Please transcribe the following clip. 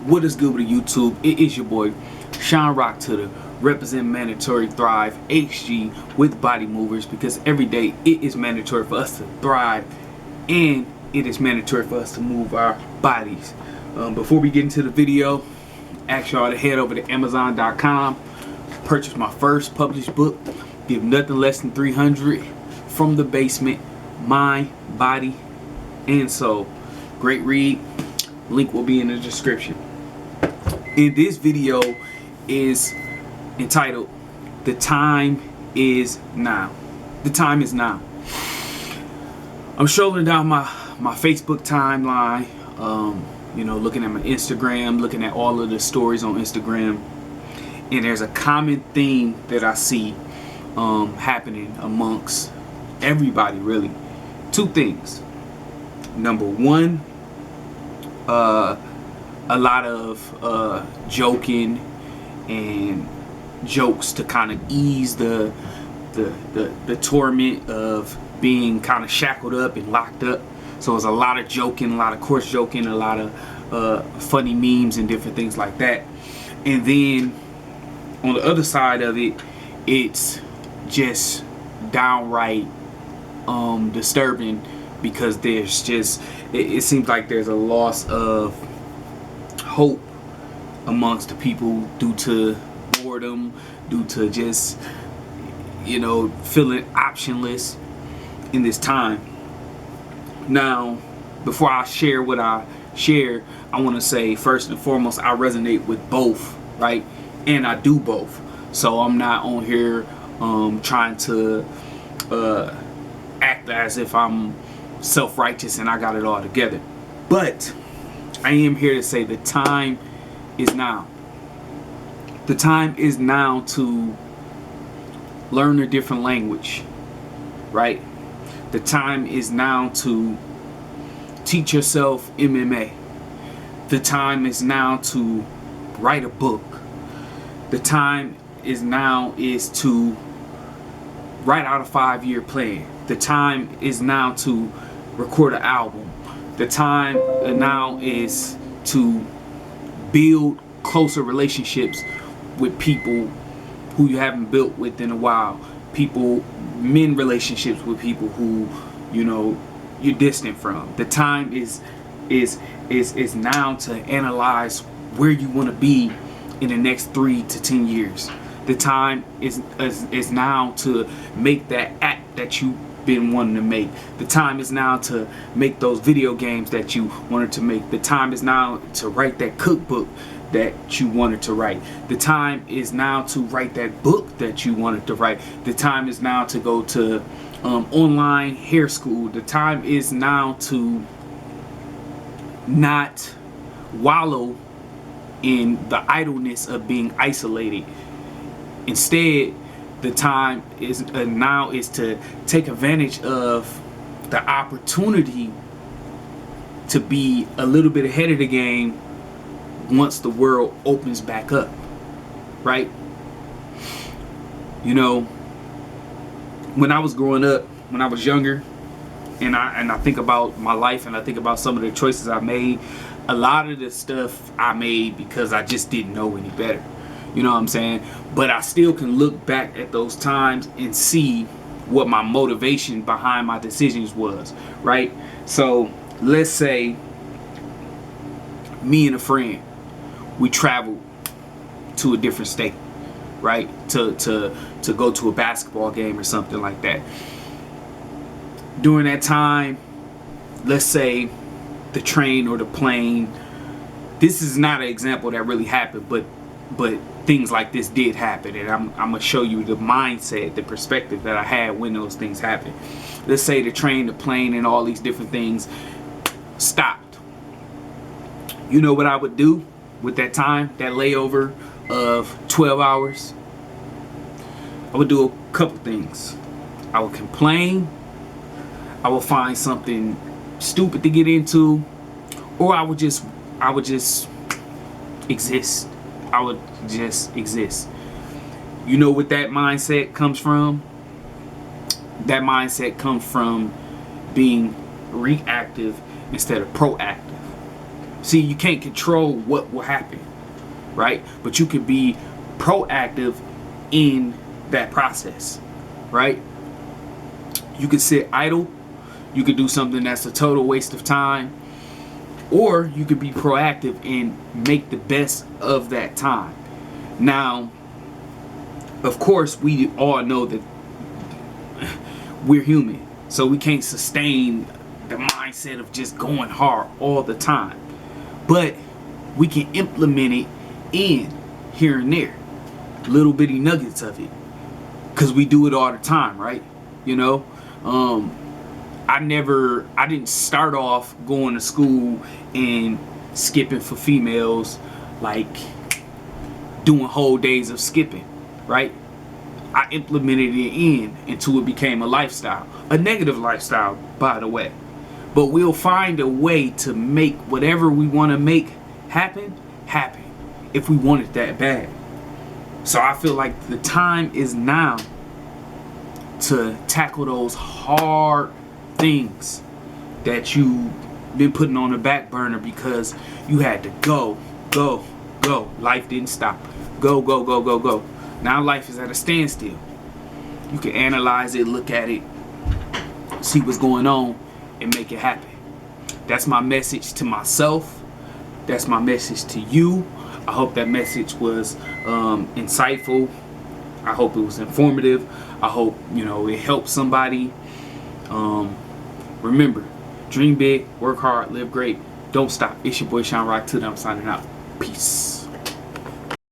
What is good with YouTube? It is your boy Sean Rock to the represent mandatory thrive HG with body movers, because every day it is mandatory for us to thrive and it is mandatory for us to move our bodies. Before we get into the video, ask y'all to head over to Amazon.com, purchase my first published book, Give Nothing Less Than 300, From the Basement, Mind, Body, and Soul. Great read. Link will be in the description. And this video is entitled The Time Is Now. The time is now. I'm strolling down my Facebook timeline, looking at my Instagram, looking at all of the stories on Instagram, and there's a common theme that I see happening amongst everybody, really. Two things. Number one, a lot of joking and jokes to kind of ease the torment of being kind of shackled up and locked up. So it's a lot of joking, a lot of coarse joking, a lot of funny memes and different things like that. And then on the other side of it, it's just downright disturbing, because there's just it seems like there's a loss of hope amongst the people due to boredom, due to just feeling optionless in this time. Now, before I share what I share, I want to say first and foremost, I resonate with both, right? And I do both. So I'm not on here trying to act as if I'm self-righteous and I got it all together. But I am here to say the time is now. The time is now to learn a different language, right? The time is now to teach yourself MMA. The time is now to write a book. The time is now is to write out a 5-year plan. The time is now to record an album. The time now is to build closer relationships with people who you haven't built with in a while. Men relationships with people who you're distant from. The time is now to analyze where you want to be in the next 3 to 10 years. The time is now to make that act that you've been wanting to make. The time is now to make those video games that you wanted to make. The time is now to write that cookbook that you wanted to write. The time is now to write that book that you wanted to write. The time is now to go to online hair school. The time is now to not wallow in the idleness of being isolated. Instead, the time is now is to take advantage of the opportunity to be a little bit ahead of the game once the world opens back up, right? When I was growing up, when I was younger, and I think about my life and I think about some of the choices I made, a lot of the stuff I made because I just didn't know any better. You know what I'm saying? But I still can look back at those times and see what my motivation behind my decisions was, right? So let's say me and a friend, we traveled to a different state, right? To go to a basketball game or something like that. During that time, let's say the train or the plane, this is not an example that really happened, but things like this did happen, and I'm gonna show you the mindset, the perspective that I had when those things happened. Let's say the train, the plane, and all these different things stopped. You know what I would do with that time, that layover of 12 hours? I would do a couple things. I would complain, I would find something stupid to get into, or I would just exist. I would just exist. You know what that mindset comes from? That mindset comes from being reactive instead of proactive. See, you can't control what will happen, right? But you can be proactive in that process, right? You could sit idle. You could do something that's a total waste of time. Or you could be proactive and make the best of that time. Now, of course, we all know that we're human. So we can't sustain the mindset of just going hard all the time. But we can implement it in here and there. Little bitty nuggets of it. Because we do it all the time, right? You know? I didn't start off going to school and skipping for females, like doing whole days of skipping, right? I implemented it until it became a lifestyle, a negative lifestyle, by the way. But we'll find a way to make whatever we want to make happen if we want it that bad. So I feel like the time is now to tackle those hard things that you've been putting on the back burner because you had to go. Life didn't stop. Go. Now life is at a standstill. You can analyze it, look at it, see what's going on, and make it happen. That's my message to myself. That's my message to you. I hope that message was insightful. I hope it was informative. I hope, it helped somebody. Remember, dream big, work hard, live great. Don't stop. It's your boy Sean Rock. Till then, I'm signing out. Peace.